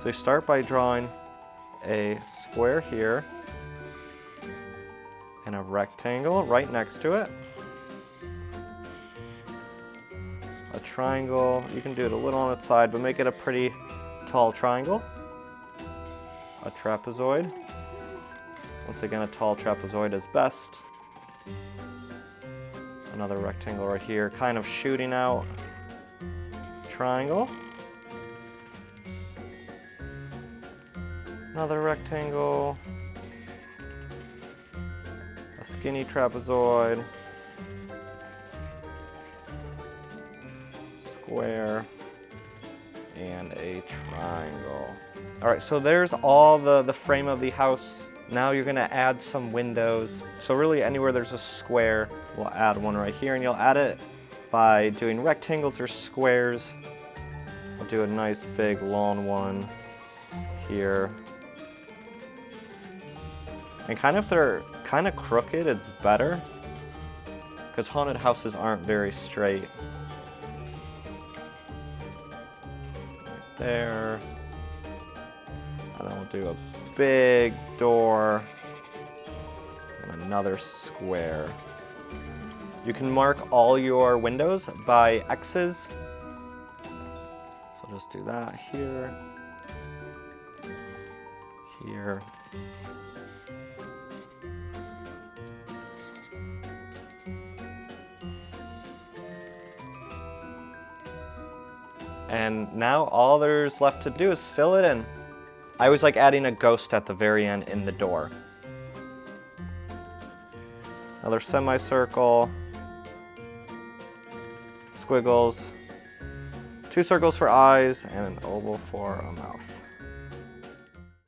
So you start by drawing a square here and a rectangle right next to it. A triangle, you can do it a little on its side, but make it a pretty tall triangle. A trapezoid. Once again, a tall trapezoid is best. Another rectangle right here, kind of shooting out. Triangle. Another rectangle. A skinny trapezoid. Square. And a triangle. All right, so there's all the frame of the house. Now you're gonna add some windows. So really anywhere there's a square, we'll add one right here, and you'll add it by doing rectangles or squares. I'll do a nice big long one here. And if they're kind of crooked, it's better, because haunted houses aren't very straight. Right there. And then we'll do a big door and another square. You can mark all your windows by X's. So just do that here, here. And now all there's left to do is fill it in. I always like adding a ghost at the very end in the door. Another semicircle, squiggles, 2 circles for eyes, and an oval for a mouth.